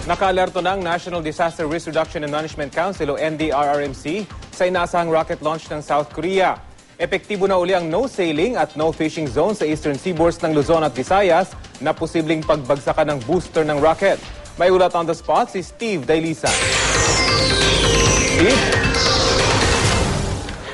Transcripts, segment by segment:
Nakaalerto ng National Disaster Risk Reduction and Management Council o NDRRMC sa inaasahang rocket launch ng South Korea. Epektibo na uli ang no sailing at no fishing zone sa eastern seaboards ng Luzon at Visayas na posibleng pagbagsakan ng booster ng rocket. May ulat on the spot si Steve Dailisan. Steve?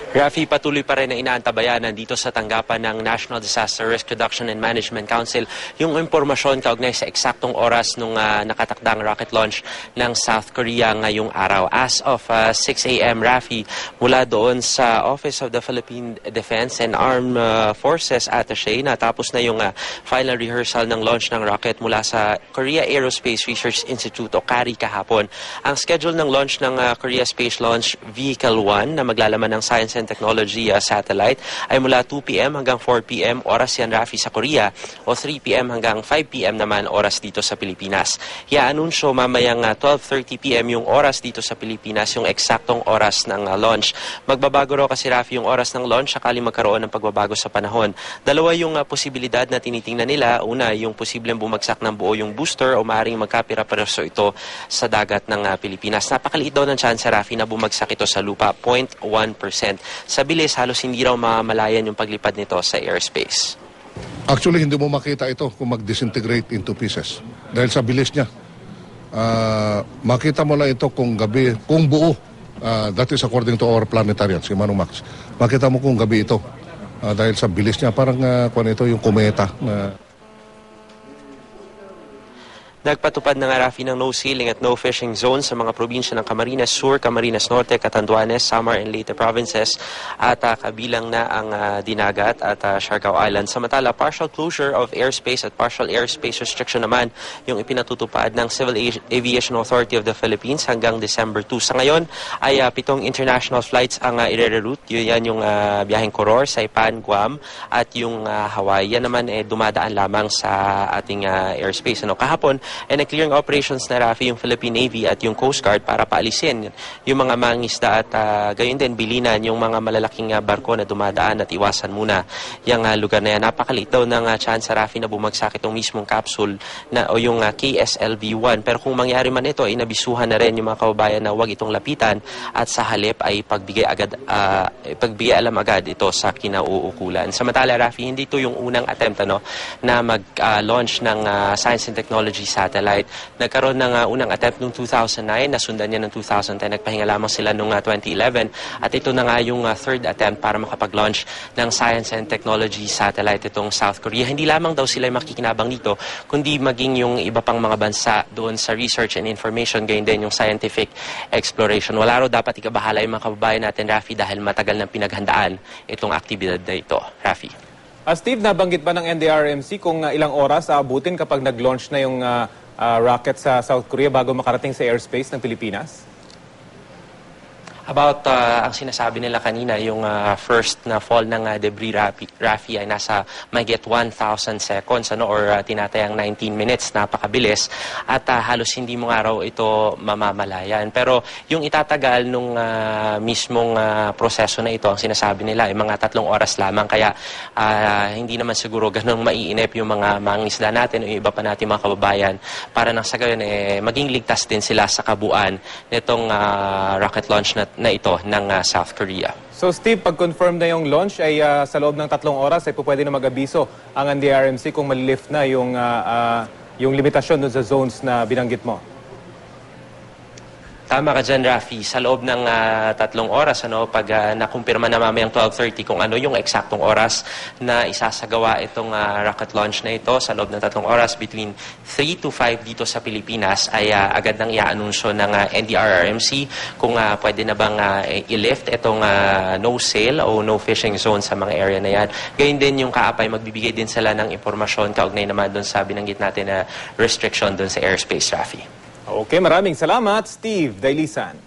Rafi, patuloy pa rin na inaantabayanan dito sa tanggapan ng National Disaster Risk Reduction and Management Council yung impormasyon kaugnay sa eksaktong oras nung nakatakdang rocket launch ng South Korea ngayong araw. As of 6 a.m. Rafi, mula doon sa Office of the Philippine Defense and Armed Forces Attaché, natapos na yung final rehearsal ng launch ng rocket mula sa Korea Aerospace Research Institute o KARI kahapon. Ang schedule ng launch ng Korea Space Launch Vehicle 1 na maglalaman ng Science and Technology satellite ay mula 2 p.m. hanggang 4 p.m. oras yan, Rafi, sa Korea o 3 p.m. hanggang 5 p.m. naman oras dito sa Pilipinas. Iaanunsyo mamayang 12:30 p.m. yung oras dito sa Pilipinas, yung eksaktong oras ng launch. Magbabago raw kasi, Rafi, yung oras ng launch sakali magkaroon ng pagbabago sa panahon. Dalawa yung posibilidad na tinitingnan nila. Una, yung posibleng bumagsak ng buo yung booster o maaaring magkapira-piraso ito sa dagat ng Pilipinas. Napakaliit daw ng chance, Rafi, na bumagsak ito sa lupa, 0.1%. Sa bilis, halos hindi raw mamalayan yung paglipad nito sa airspace. Actually, hindi mo makita ito kung mag-disintegrate into pieces. Dahil sa bilis niya. Makita mo lang ito kung gabi, kung buo. That is according to our planetarian, si Manong Max. Makita mo kung gabi ito. Dahil sa bilis niya, parang kung ito yung kometa. Nagpatupad na nga, Rafi, ng no sailing at no fishing zone sa mga probinsya ng Camarines Sur, Camarines Norte, Catanduanes, Samar and Leyte provinces at kabilang na ang Dinagat at Siargao Island. Samantala, partial closure of airspace at partial airspace restriction naman yung ipinatutupad ng Civil Aviation Authority of the Philippines hanggang December 2. Sa ngayon ay 7 international flights ang ire-reroute. Yan yung biyaheng Koror, Saipan, Guam at yung Hawaii. Yan naman dumadaan lamang sa ating airspace. Kahapon, nag-clearing operations na, Rafi, yung Philippine Navy at yung Coast Guard para paalisin yung mga mangisda at gayon din bilinan yung mga malalaking barko na dumadaan at iwasan muna yung lugar na yan. Napakaliit daw ng chance, Rafi, na bumagsak itong mismong capsule na, o yung KSLV-1. Pero kung mangyari man ito, inabisuhan na rin yung mga kababayan na huwag itong lapitan at sa halip ay pagbigay alam agad ito sa kinauukulan. Samantala, Rafi, hindi ito yung unang attempt na mag-launch ng Science and Technology satellite. Nagkaroon ng unang attempt noong 2009, nasundan niya noong 2010, nagpahinga lamang sila noong 2011 at ito na nga yung third attempt para makapag-launch ng Science and Technology satellite itong South Korea. Hindi lamang daw sila makikinabang dito, kundi maging yung iba pang mga bansa doon sa research and information, gayon din yung scientific exploration. Wala raw dapat ikabahala yung mga kababayan natin, Rafi, dahil matagal nang pinaghandaan itong aktibidad na ito. Rafi. Steve, nabanggit ba ng NDRRMC kung ilang oras aabutin kapag nag-launch na yung rocket sa South Korea bago makarating sa airspace ng Pilipinas? About ang sinasabi nila kanina, yung first na fall ng debris, Rafi, ay nasa mahigit 1,000 seconds or tinatayang 19 minutes, napakabilis at halos hindi mo nga raw ito mamamalayan. Pero yung itatagal nung mismong proseso na ito, ang sinasabi nila ay mga 3 oras lamang, kaya hindi naman siguro ganun maiinip yung mga mangisda natin o yung iba pa natin mga kababayan para nang sa gayon maging ligtas din sila sa kabuuan nitong rocket launch na ito ng South Korea. So Steve, pag-confirm na yung launch ay sa loob ng 3 oras ay pwede na mag-abiso ang NDRRMC kung malilift na yung limitasyon dun sa zones na binanggit mo. Tama ka dyan, Rafi. Sa loob ng 3 oras, pag nakumpirma na mamayang 12:30 kung ano yung eksaktong oras na isasagawa itong rocket launch na ito, sa loob ng 3 oras, between 3 to 5 dito sa Pilipinas, ay agad nang i-anunsyo ng NDRRMC kung pwede na bang i-lift itong no sail o no fishing zone sa mga area na yan. Gayun din yung kaapay, magbibigay din sila ng impormasyon kaugnay naman doon sa binanggit natin na restriction doon sa airspace, Rafi. Okay, maraming salamat, Steve Dailisan.